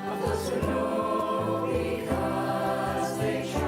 Of those who know because they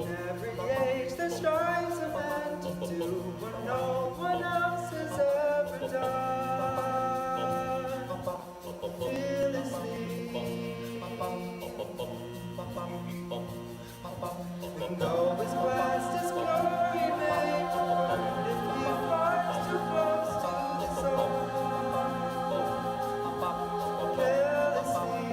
Every age that strives a man to do what no one else has ever done. Fearlessly, and though his quest is glory may burn, if he flies too close to the sun, carelessly.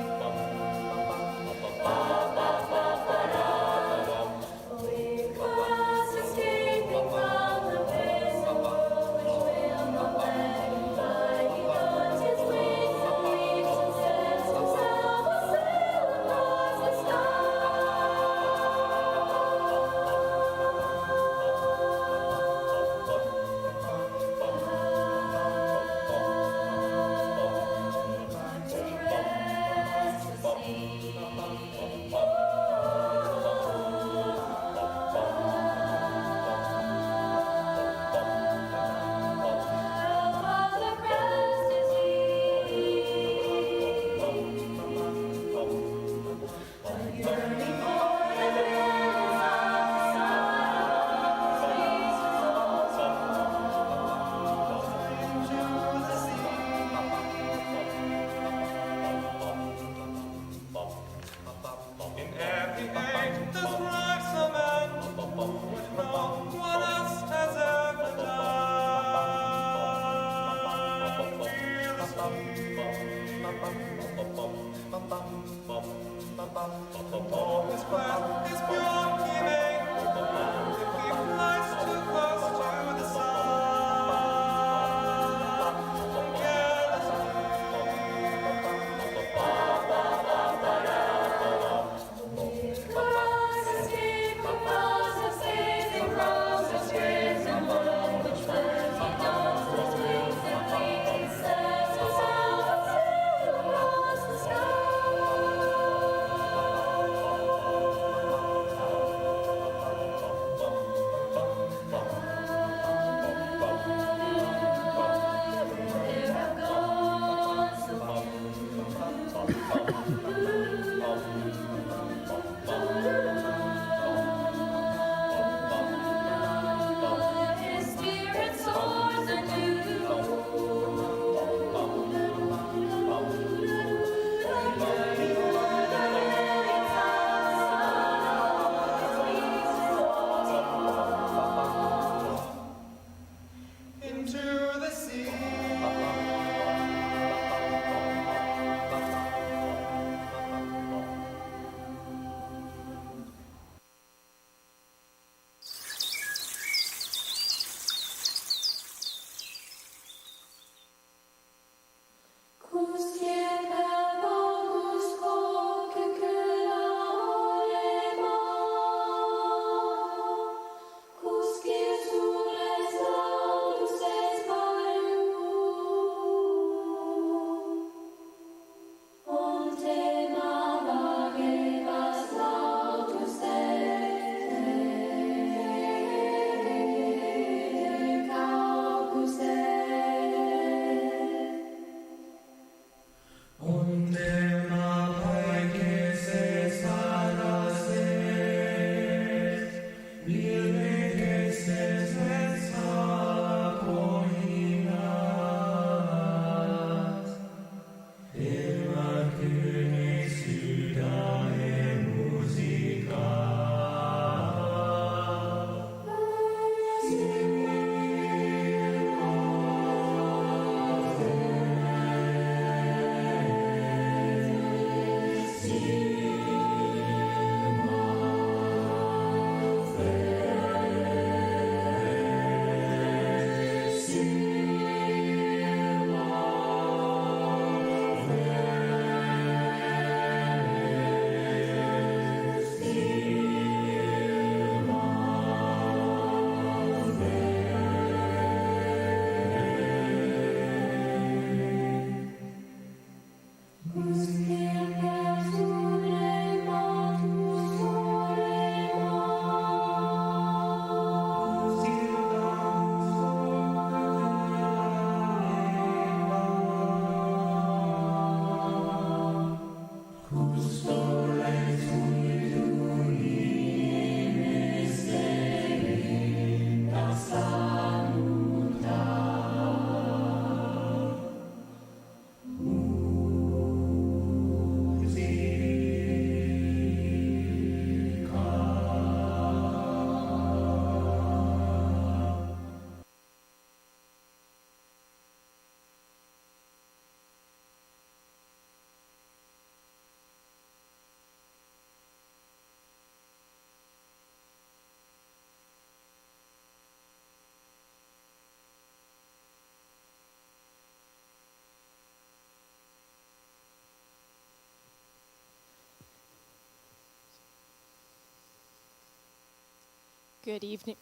Good evening.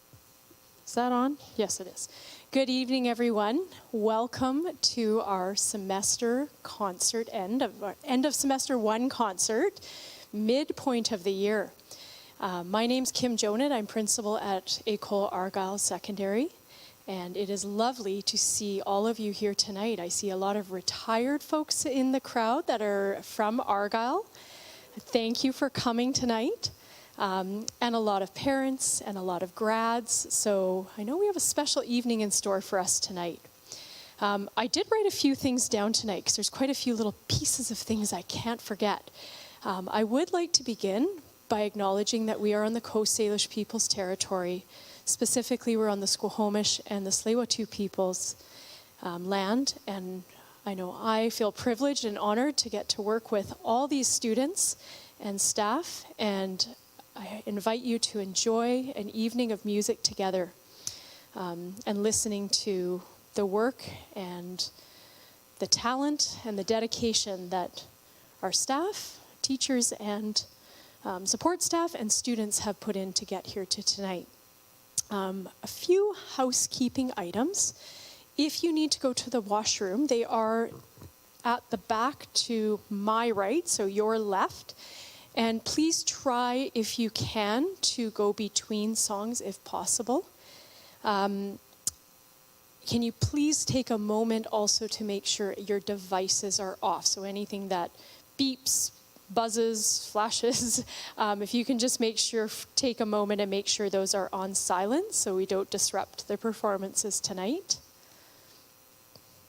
Is that on? Yes, it is. Good evening, everyone. Welcome to our semester concert end of semester 1 concert, midpoint of the year. My name's Kim Jonat. I'm principal at École Argyle Secondary, and it is lovely to see all of you here tonight. I see a lot of retired folks in the crowd that are from Argyle. Thank you for coming tonight. And a lot of parents and a lot of grads. So I know we have a special evening in store for us tonight. I did write a few things down tonight because there's quite a few little pieces of things I can't forget. I would like to begin by acknowledging that we are on the Coast Salish Peoples territory. Specifically, we're on the Squamish and the Tsleil-Waututh Peoples land. And I know I feel privileged and honored to get to work with all these students and staff, and I invite you to enjoy an evening of music together and listening to the work and the talent and the dedication that our staff, teachers, and support staff and students have put in to get here to tonight. A few housekeeping items. If you need to go to the washroom, they are at the back to my right, so your left. And please try, if you can, to go between songs if possible. Can you please take a moment also to make sure your devices are off? So anything that beeps, buzzes, flashes, if you can just make sure, take a moment and make sure those are on silent so we don't disrupt the performances tonight.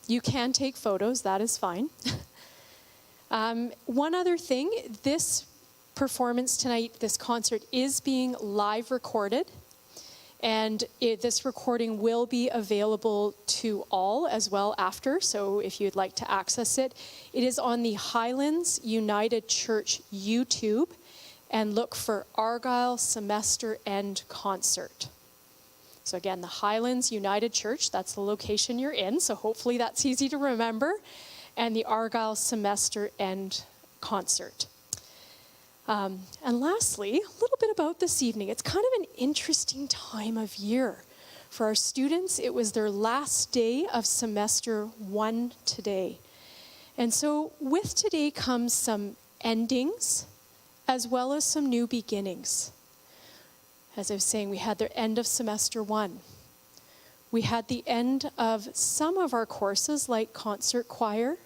You can take photos, that is fine. One other thing, this performance tonight, this concert is being live recorded, and this recording will be available to all as well after, so if you'd like to access it. It is on the Highlands United Church YouTube, and look for Argyle Semester End Concert. So again, the Highlands United Church, that's the location you're in, so hopefully that's easy to remember, and the Argyle Semester End Concert. And lastly, a little bit about this evening. It's kind of an interesting time of year. For our students, it was their last day of semester 1 today. And so with today comes some endings as well as some new beginnings. As I was saying, we had the end of semester 1. We had the end of some of our courses like concert choir.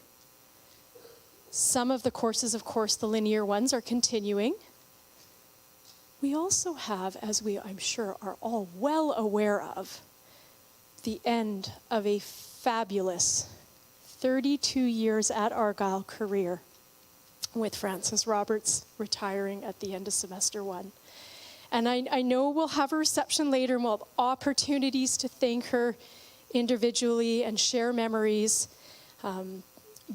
Some of the courses, of course, the linear ones are continuing. We also have, as we, I'm sure, are all well aware of, the end of a fabulous 32 years at Argyle career with Frances Roberts retiring at the end of semester 1. And I know we'll have a reception later and we'll have opportunities to thank her individually and share memories.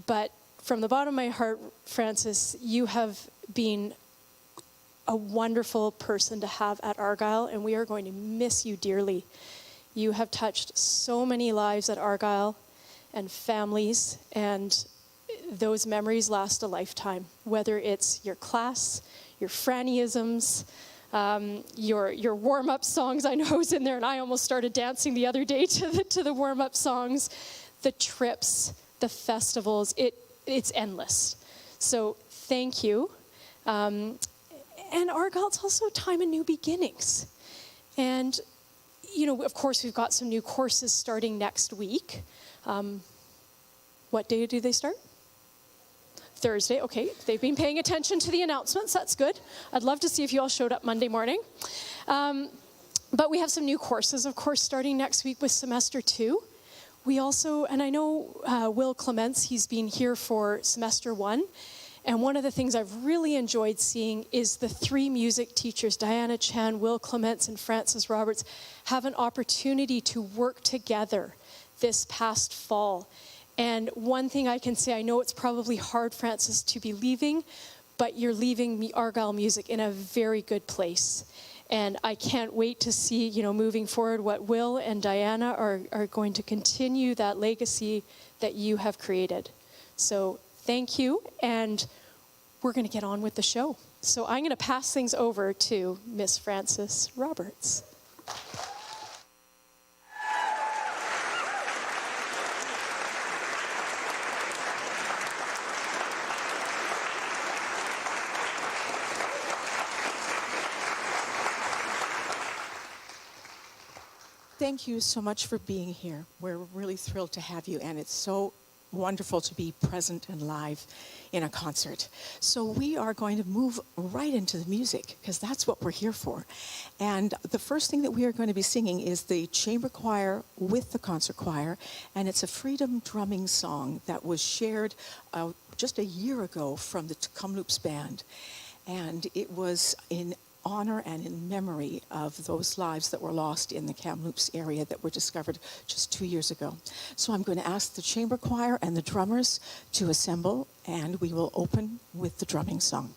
But from the bottom of my heart, Frances, you have been a wonderful person to have at Argyle, and we are going to miss you dearly. You have touched so many lives at Argyle and families, and those memories last a lifetime, whether it's your class, your Frannyisms, your warm-up songs. I know I was in there and I almost started dancing the other day to the warm-up songs, the trips, the festivals. It's endless. So thank you. And Argyle, it's also a time of new beginnings. And, you know, of course, we've got some new courses starting next week. What day do they start? Thursday. Okay, they've been paying attention to the announcements. That's good. I'd love to see if you all showed up Monday morning. But we have some new courses, of course, starting next week with semester 2. We also, and I know Will Clements, he's been here for semester 1, and one of the things I've really enjoyed seeing is the 3 music teachers, Diana Chan, Will Clements, and Frances Roberts, have an opportunity to work together this past fall. And one thing I can say, I know it's probably hard, Frances, to be leaving, but you're leaving Argyle Music in a very good place. And I can't wait to see, you know, moving forward what Will and Diana are going to continue that legacy that you have created. So thank you, and we're going to get on with the show. So I'm going to pass things over to Miss Frances Roberts. thank you so much for being here. We're really thrilled to have you, and it's so wonderful to be present and live in a concert. So we are going to move right into the music, because that's what we're here for. And the first thing that we are going to be singing is the chamber choir with the concert choir, and it's a freedom drumming song that was shared just a year ago from the Kamloops Band. And it was in honor and in memory of those lives that were lost in the Kamloops area that were discovered just 2 years ago. So I'm going to ask the chamber choir and the drummers to assemble, and we will open with the drumming song.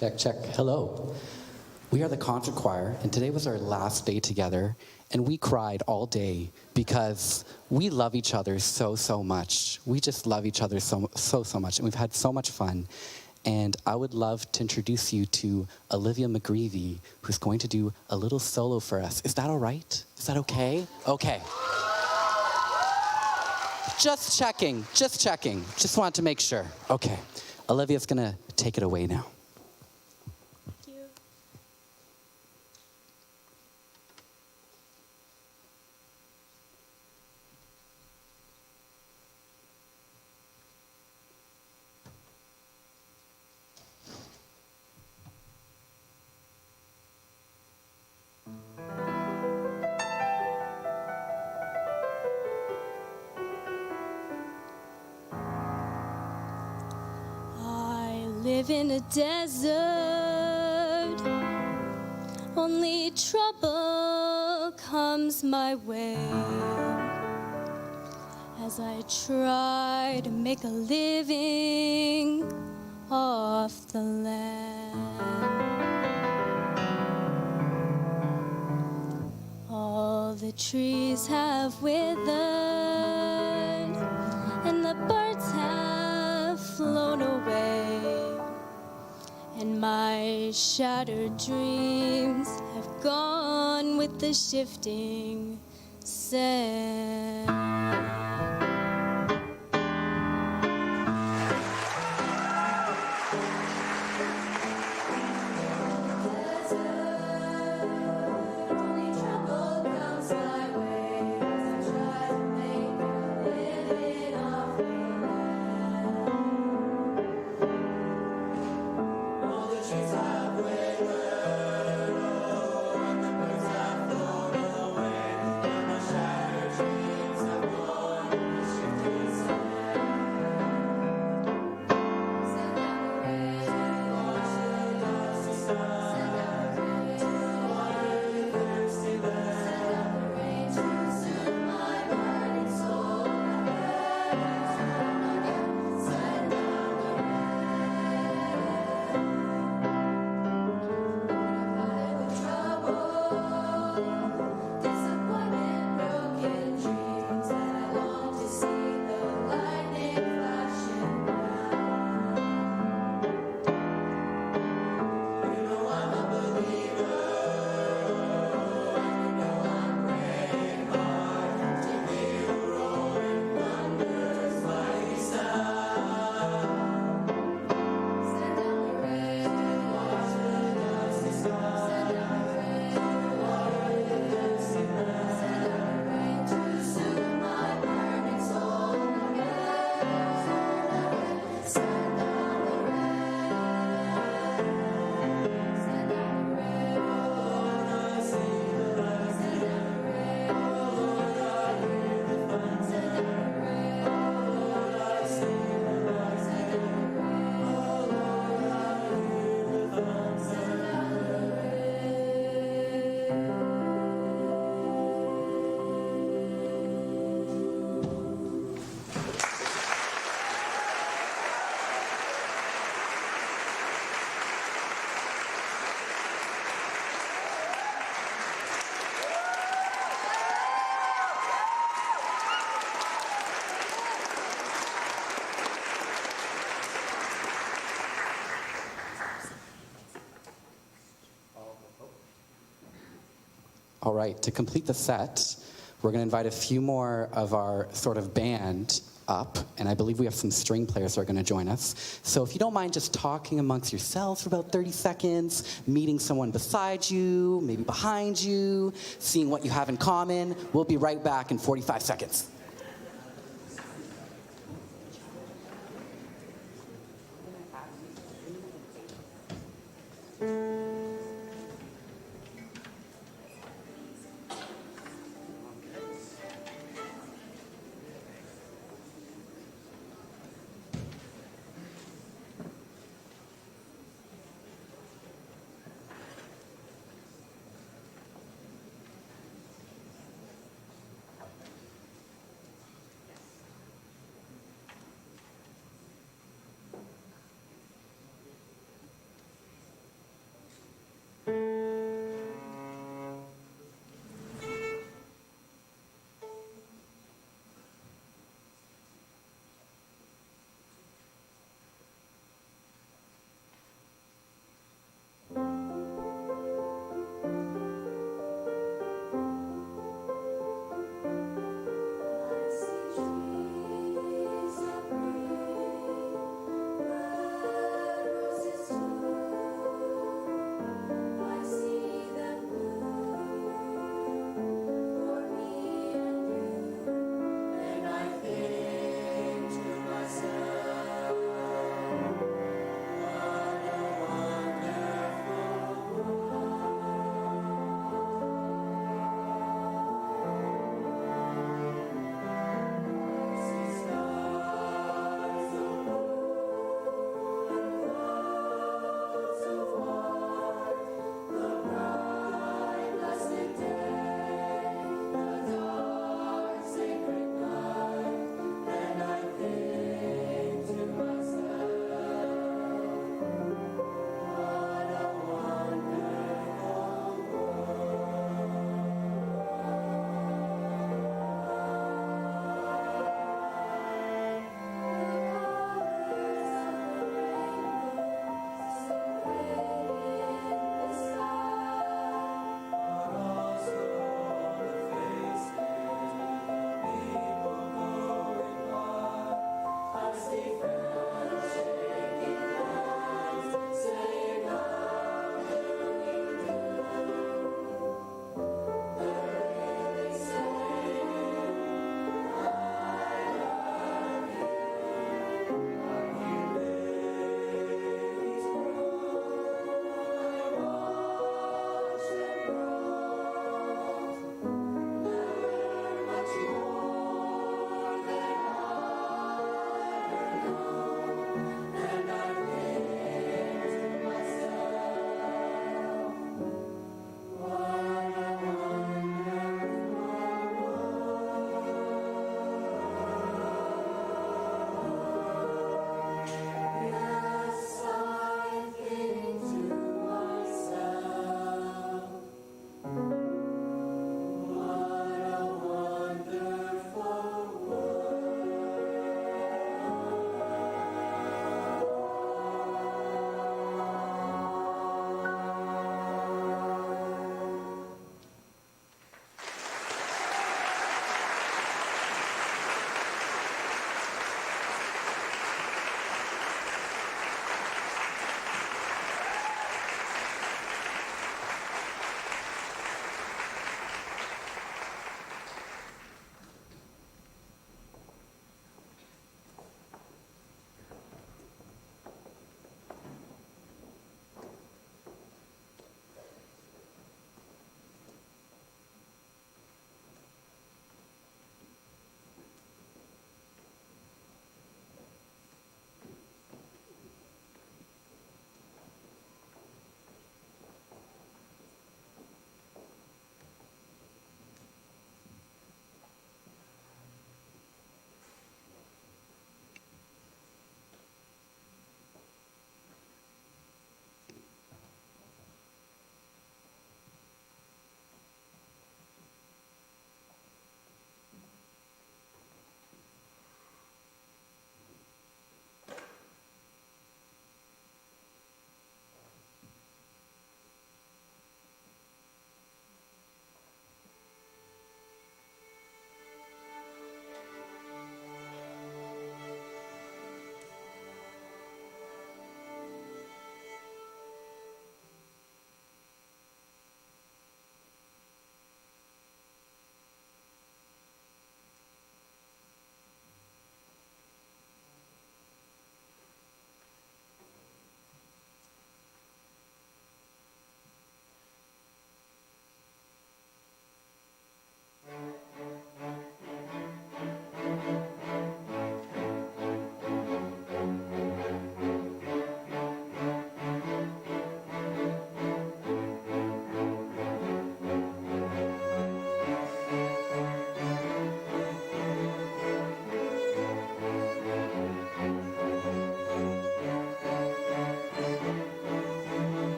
Check, check. Hello. We are the concert choir, and today was our last day together, and we cried all day because we love each other so, so much. We just love each other so much, and we've had so much fun. And I would love to introduce you to Olivia McGreevy, who's going to do a little solo for us. Is that all right? Is that okay? Okay. Just checking, just checking. Just wanted to make sure. Okay. Olivia's gonna take it away now. Thank you. I live in a desert, only trouble comes my way as I try to make a living off the land. All the trees have withered and the birds have flown away, and my shattered dreams have gone with the shifting sand. All right, to complete the set, we're going to invite a few more of our sort of band up, and I believe we have some string players who are going to join us. So if you don't mind just talking amongst yourselves for about 30 seconds, meeting someone beside you, maybe behind you, seeing what you have in common, we'll be right back in 45 seconds.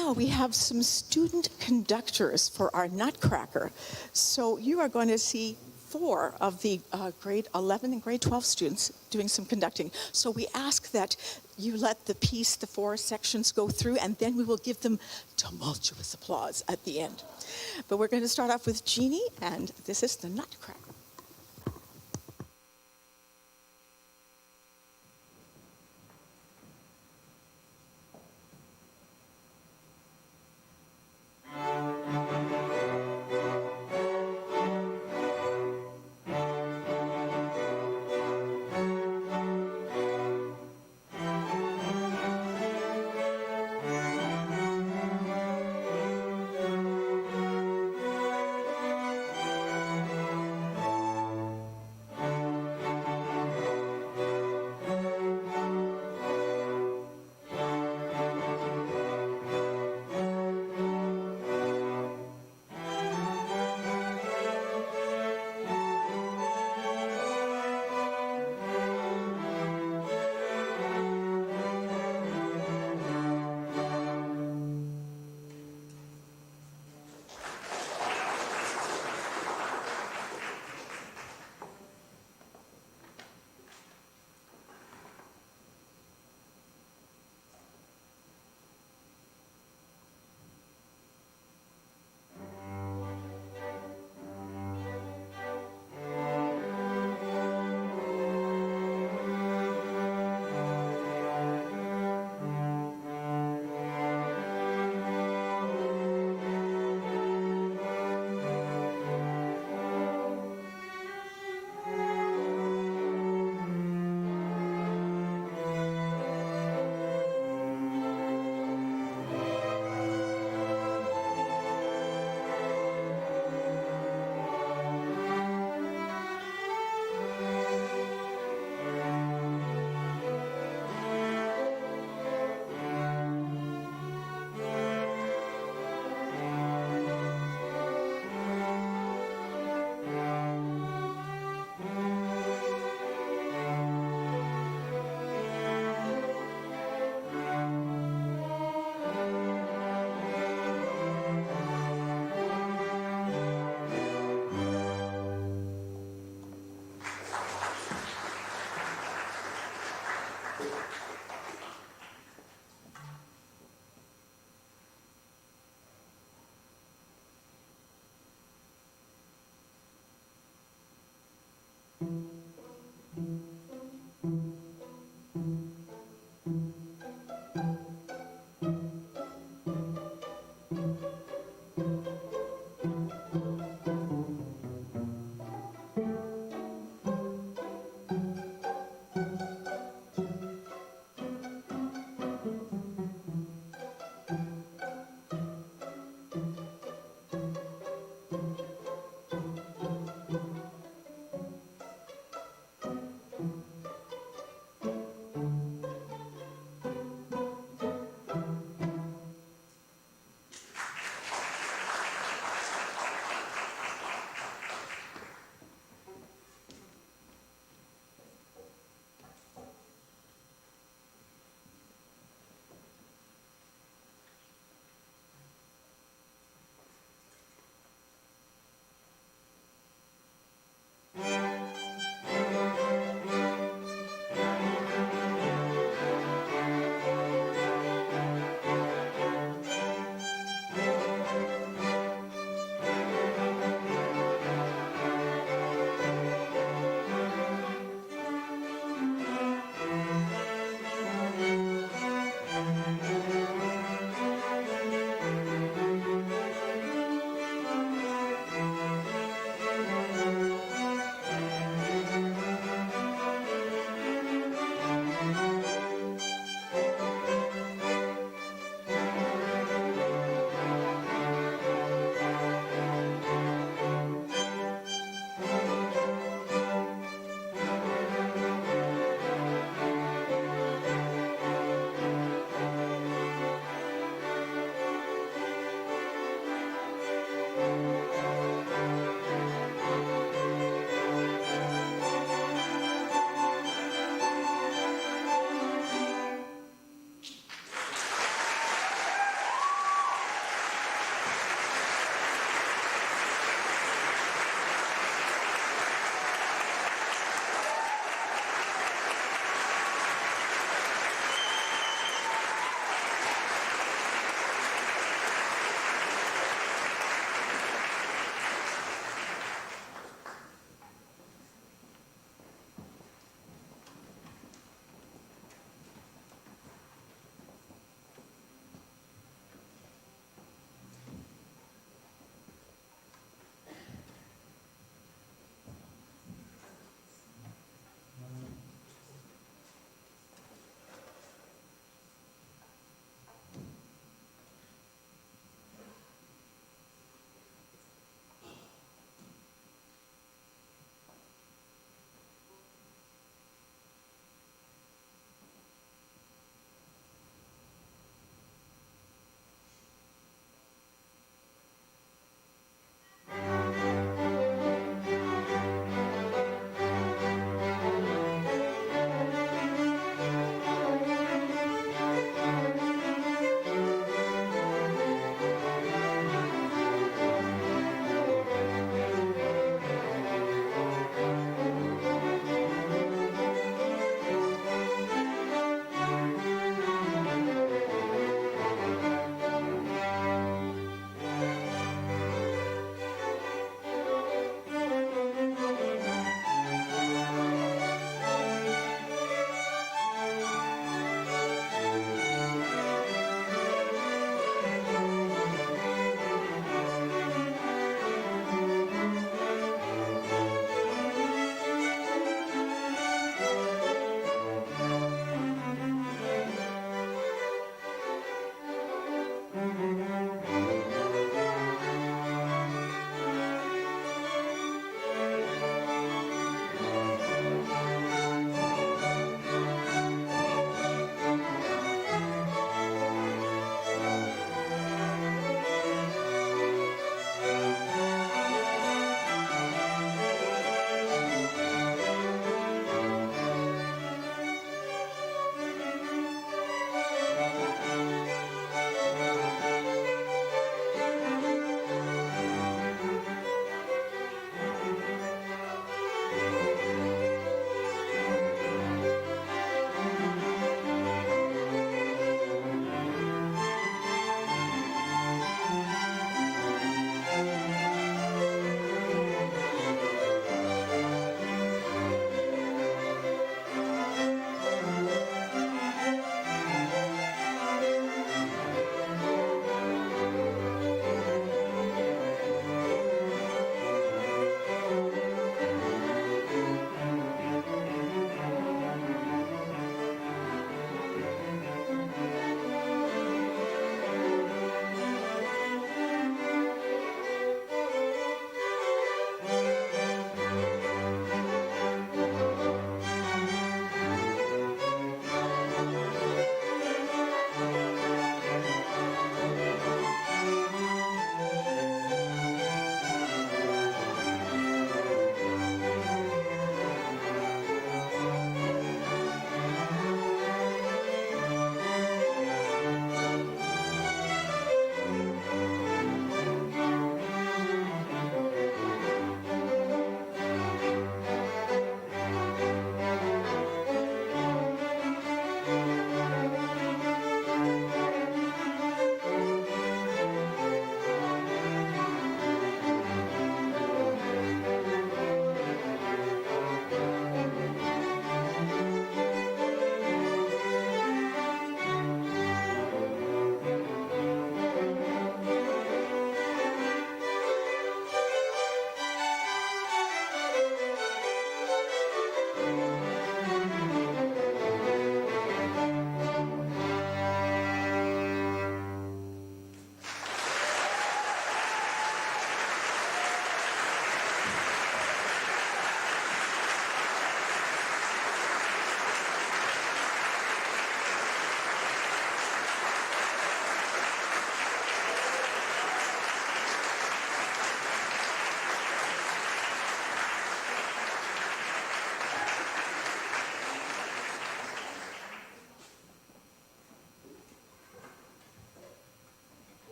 now we have some student conductors for our Nutcracker. So you are going to see 4 of the grade 11 and grade 12 students doing some conducting. So we ask that you let the 4 sections go through, and then we will give them tumultuous applause at the end. But we're going to start off with Jeannie, and this is the Nutcracker.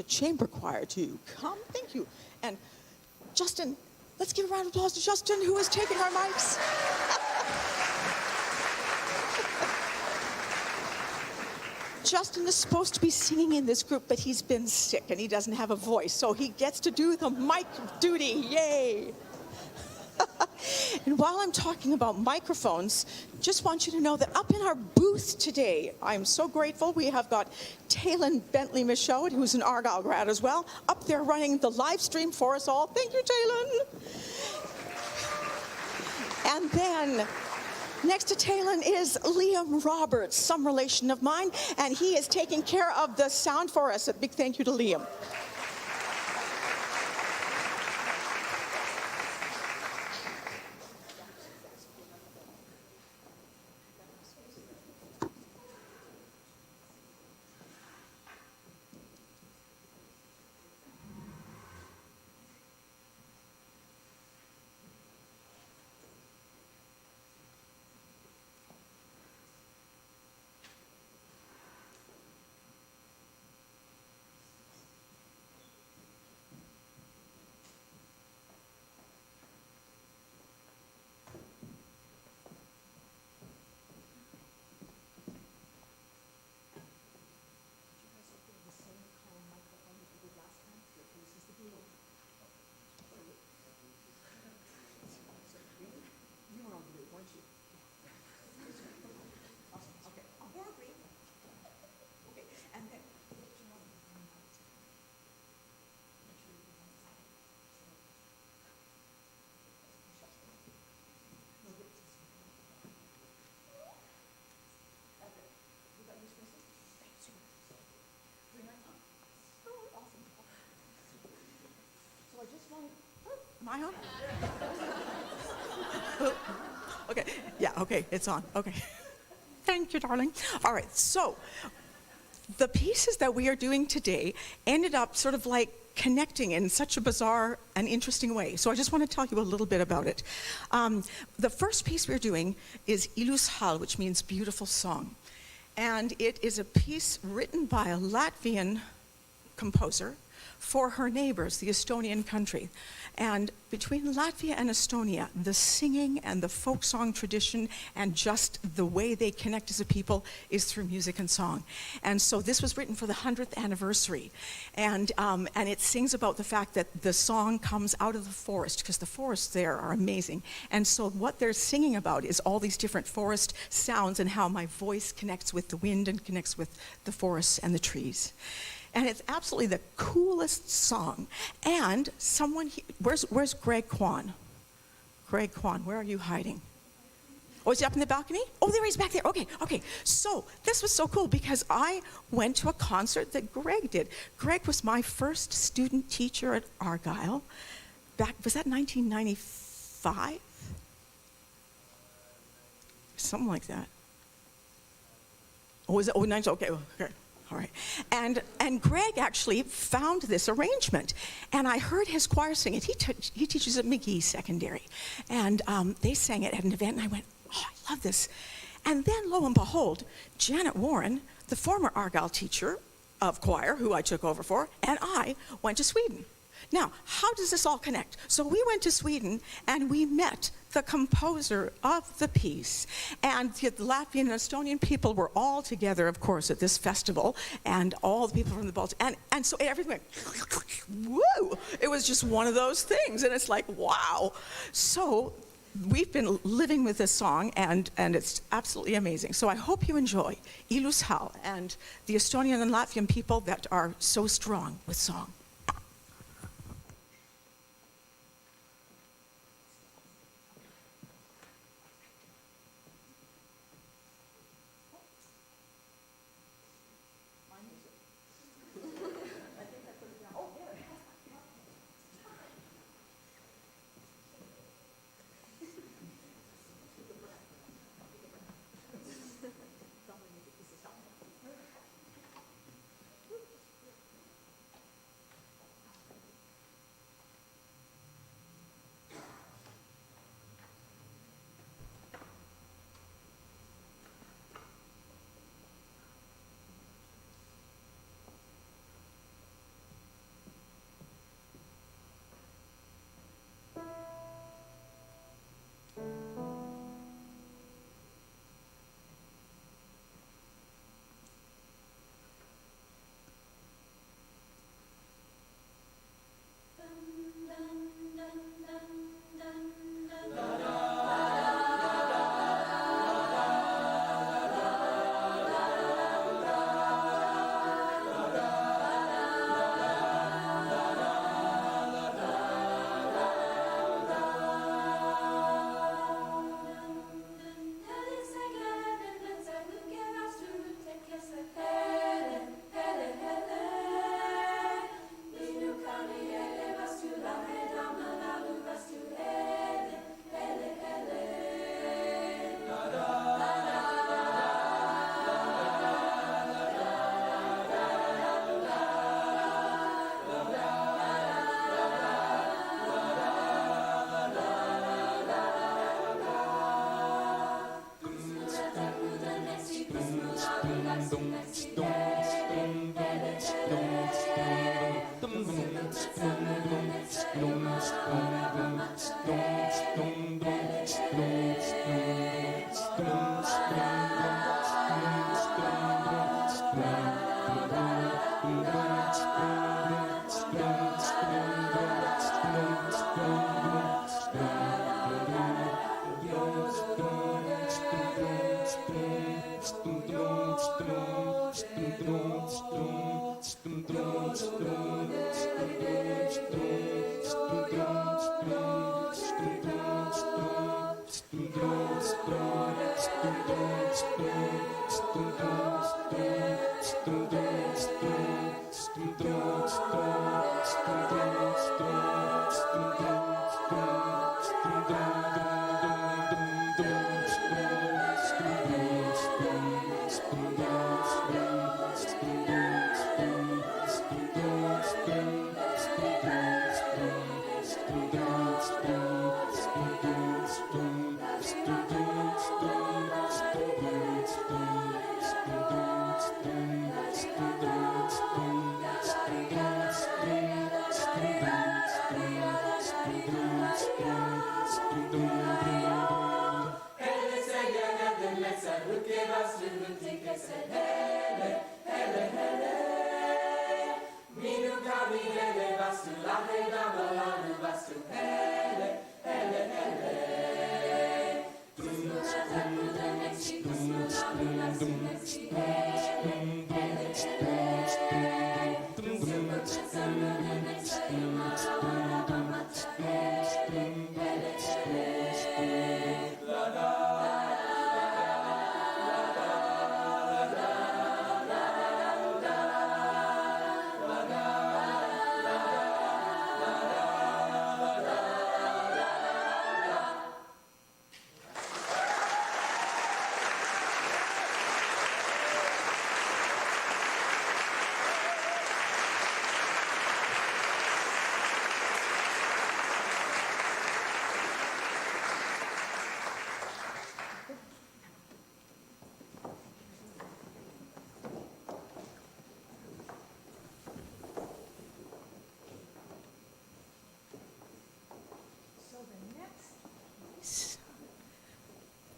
the chamber choir to come. Thank you. And Justin, let's give a round of applause to Justin, who is taking our mics. Justin is supposed to be singing in this group, but he's been sick and he doesn't have a voice, so he gets to do the mic duty. Yay! And while I'm talking about microphones, just want you to know that up in our booth today, I'm so grateful. We have got Taylin Bentley Michaud, who's an Argyle grad as well, up there running the live stream for us all. Thank you, Taylin. And then next to Taylin is Liam Roberts, some relation of mine, and he is taking care of the sound for us. A big thank you to Liam. Am I on? Okay, yeah, okay, it's on. Okay. Thank you, darling. All right, so the pieces that we are doing today ended up sort of like connecting in such a bizarre and interesting way. So I just want to tell you a little bit about it. The first piece we're doing is Ilus Hal, which means beautiful song. And it is a piece written by a Latvian composer for her neighbors, the Estonian country. And between Latvia and Estonia, the singing and the folk song tradition and just the way they connect as a people is through music and song. And so this was written for the 100th anniversary. And it sings about the fact that the song comes out of the forest, because the forests there are amazing. And so what they're singing about is all these different forest sounds and how my voice connects with the wind and connects with the forests and the trees. And it's absolutely the coolest song. And someone, where's Greg Kwan? Greg Kwan, where are you hiding? Oh, is he up in the balcony? Oh, there he is back there. Okay. So this was so cool because I went to a concert that Greg did. Greg was my first student teacher at Argyle. Was that 1995? Something like that. Oh, was it? Oh, 90, okay. All right. And Greg actually found this arrangement. And I heard his choir sing it. He teaches at McGee Secondary. And they sang it at an event, and I went, oh, I love this. And then, lo and behold, Janet Warren, the former Argyle teacher of choir, who I took over for, and I went to Sweden. Now, how does this all connect? So we went to Sweden, and we met the composer of the piece. And the Latvian and Estonian people were all together, of course, at this festival, and all the people from the Baltics. And so everything went, woo! It was just one of those things, and it's like, wow. So we've been living with this song, and it's absolutely amazing. So I hope you enjoy Ilus Hal and the Estonian and Latvian people that are so strong with song.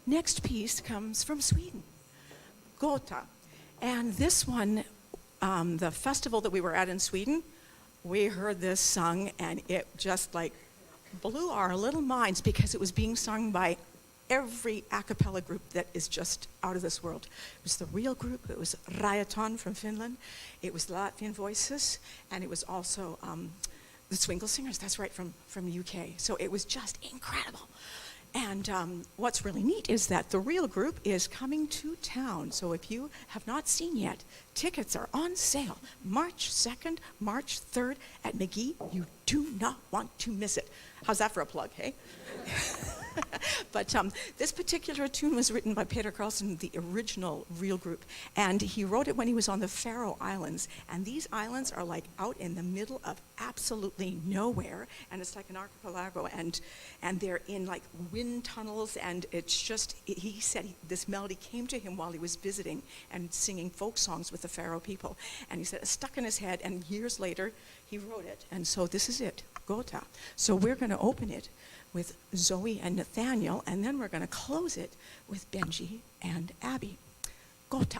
Next piece comes from Sweden, Gotha. And this one, the festival that we were at in Sweden, we heard this sung and it just like blew our little minds because it was being sung by every a cappella group that is just out of this world. It was the real group, it was Rajaton from Finland, it was Latvian Voices, and it was also the Swingle Singers, that's right, from the UK. So it was just incredible. And what's really neat is that the real group is coming to town. So if you have not seen yet, tickets are on sale March 2nd, March 3rd at McGee. You do not want to miss it. How's that for a plug, hey? But this particular tune was written by Peter Carlson, the original real group. And he wrote it when he was on the Faroe Islands. And these islands are like out in the middle of absolutely nowhere. And it's like an archipelago. And they're in like wind tunnels. And it's just, he said this melody came to him while he was visiting and singing folk songs with the Faroe people. And he said it stuck in his head. And years later, he wrote it. And so this is it, Gotha. So we're going to open it with Zoe and Nathaniel, and then we're going to close it with Benji and Abby. Gotha.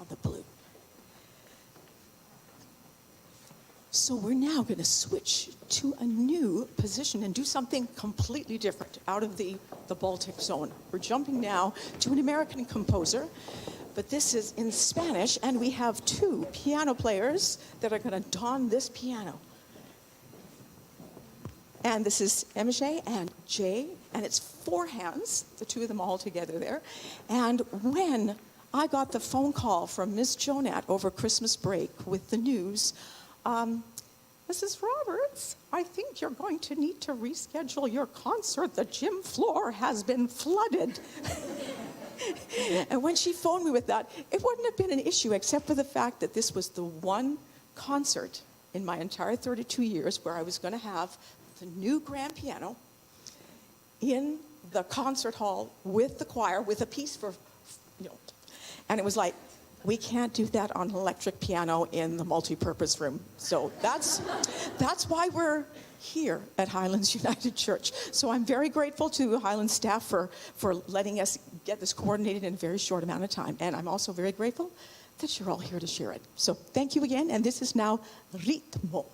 The blue. So we're now going to switch to a new position and do something completely different out of the Baltic zone. We're jumping now to an American composer, but this is in Spanish, and we have two piano players that are going to don this piano. And this is MJ and Jay, and it's four hands, the two of them all together there. And when I got the phone call from Miss Jonat over Christmas break with the news, Mrs. Roberts, I think you're going to need to reschedule your concert. The gym floor has been flooded. And when she phoned me with that, it wouldn't have been an issue except for the fact that this was the one concert in my entire 32 years where I was going to have the new grand piano in the concert hall with the choir, with a piece for, and it was like, we can't do that on an electric piano in the multi-purpose room. So that's why we're here at Highlands United Church. So I'm very grateful to Highlands staff for letting us get this coordinated in a very short amount of time. And I'm also very grateful that you're all here to share it. So thank you again, and this is now Ritmo.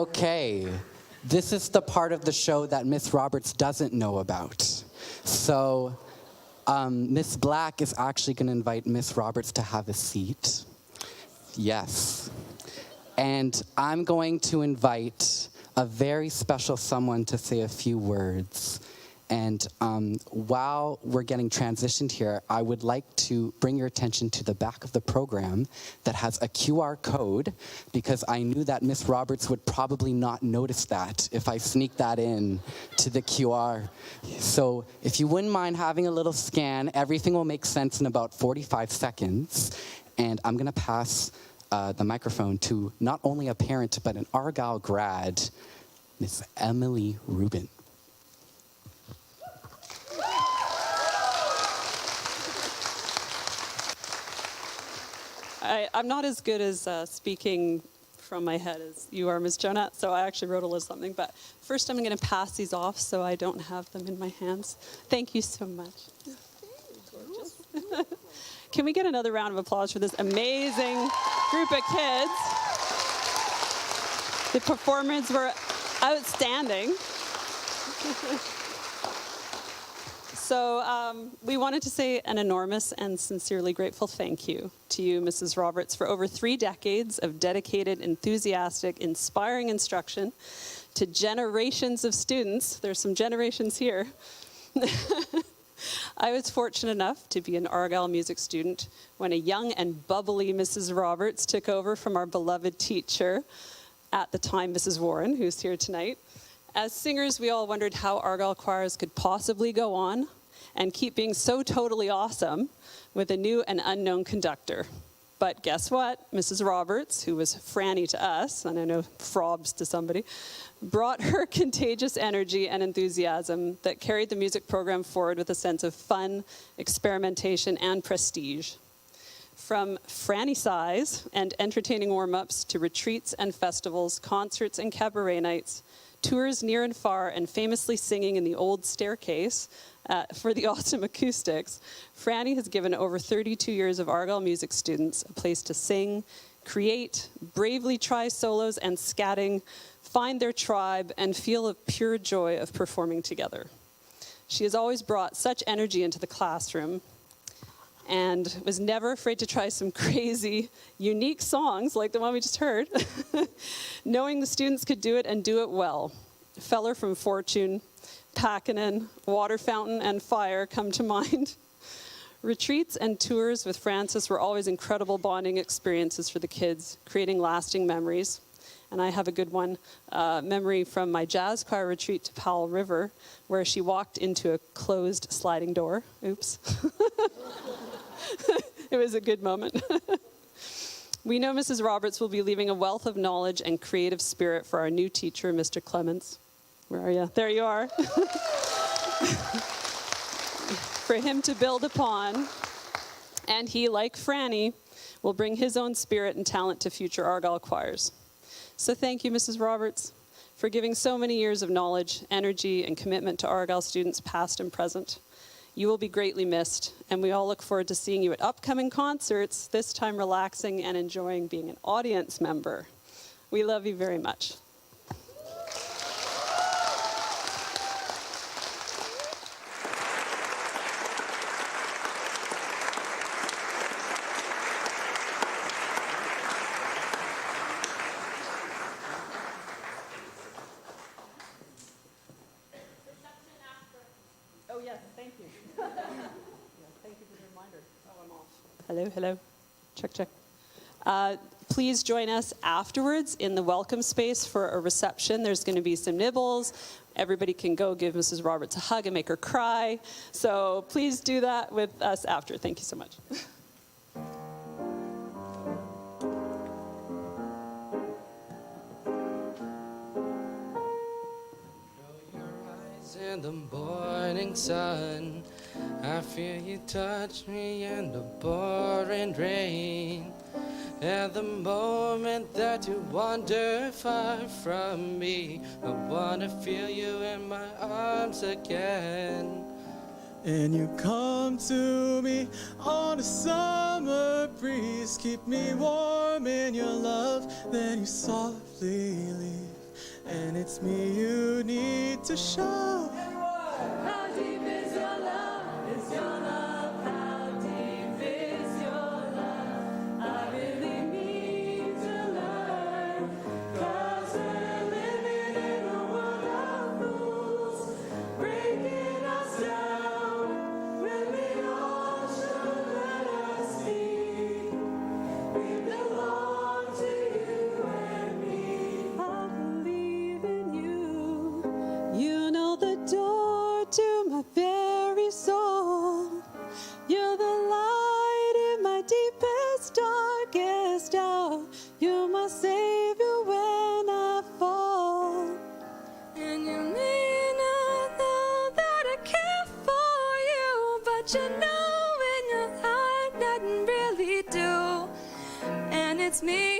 Okay, this is the part of the show that Miss Roberts doesn't know about. So, Miss Black is actually going to invite Miss Roberts to have a seat. Yes. And I'm going to invite a very special someone to say a few words. And while we're getting transitioned here, I would like to bring your attention to the back of the program that has a QR code, because I knew that Miss Roberts would probably not notice that if I sneak that in to the QR. So if you wouldn't mind having a little scan, everything will make sense in about 45 seconds. And I'm going to pass the microphone to not only a parent, but an Argyle grad, Miss Emily Rubin. I'm not as good as speaking from my head as you are, Ms. Jonat, so I actually wrote a little something. But first I'm going to pass these off so I don't have them in my hands. Thank you so much. Can we get another round of applause for this amazing group of kids? The performers were outstanding. So we wanted to say an enormous and sincerely grateful thank you to you, Mrs. Roberts, for over 3 decades of dedicated, enthusiastic, inspiring instruction to generations of students. There's some generations here. I was fortunate enough to be an Argyle music student when a young and bubbly Mrs. Roberts took over from our beloved teacher, at the time Mrs. Warren, who's here tonight. As singers, we all wondered how Argyle choirs could possibly go on and keep being so totally awesome with a new and unknown conductor. But guess what? Mrs. Roberts, who was Franny to us, and I know Frobs to somebody, brought her contagious energy and enthusiasm that carried the music program forward with a sense of fun, experimentation, and prestige. From Franny size and entertaining warm-ups to retreats and festivals, concerts and cabaret nights, tours near and far, and famously singing in the old staircase for the awesome acoustics, Franny has given over 32 years of Argyle music students a place to sing, create, bravely try solos and scatting, find their tribe, and feel a pure joy of performing together. She has always brought such energy into the classroom and was never afraid to try some crazy, unique songs like the one we just heard, knowing the students could do it and do it well. Feller from Fortune, Packinin, Water Fountain, and Fire come to mind. Retreats and tours with Frances were always incredible bonding experiences for the kids, creating lasting memories. And I have a good one, memory from my jazz choir retreat to Powell River, where she walked into a closed sliding door. Oops. It was a good moment. We know Mrs. Roberts will be leaving a wealth of knowledge and creative spirit for our new teacher, Mr. Clements. Where are you? There you are. For him to build upon. And he, like Franny, will bring his own spirit and talent to future Argyle choirs. So thank you, Mrs. Roberts, for giving so many years of knowledge, energy, and commitment to Argyle students past and present. You will be greatly missed, and we all look forward to seeing you at upcoming concerts, this time relaxing and enjoying being an audience member. We love you very much. Oh, yes, thank you. Thank you for the reminder. Oh, I'm off. Hello, hello. Check, check. Please join us afterwards in the welcome space for a reception. There's going to be some nibbles. Everybody can go give Mrs. Roberts a hug and make her cry. So please do that with us after. Thank you so much. In the morning sun, I feel you touch me in the pouring rain. At the moment that you wander far from me, I wanna feel you in my arms again. And you come to me on a summer breeze, keep me warm in your love, then you softly leave. and it's me you need to show. How deep is your love? Is your love? How deep is your love? I really need to learn. 'Cause we're living in a world of fools, breaking us down when we all should let us be. We belong to you and me. I believe in you. You know the door to my very soul. You're the light in my deepest, darkest hour. You're my savior when I fall. And you may not know that I care for you, but you know in your heart nothing really do. And it's me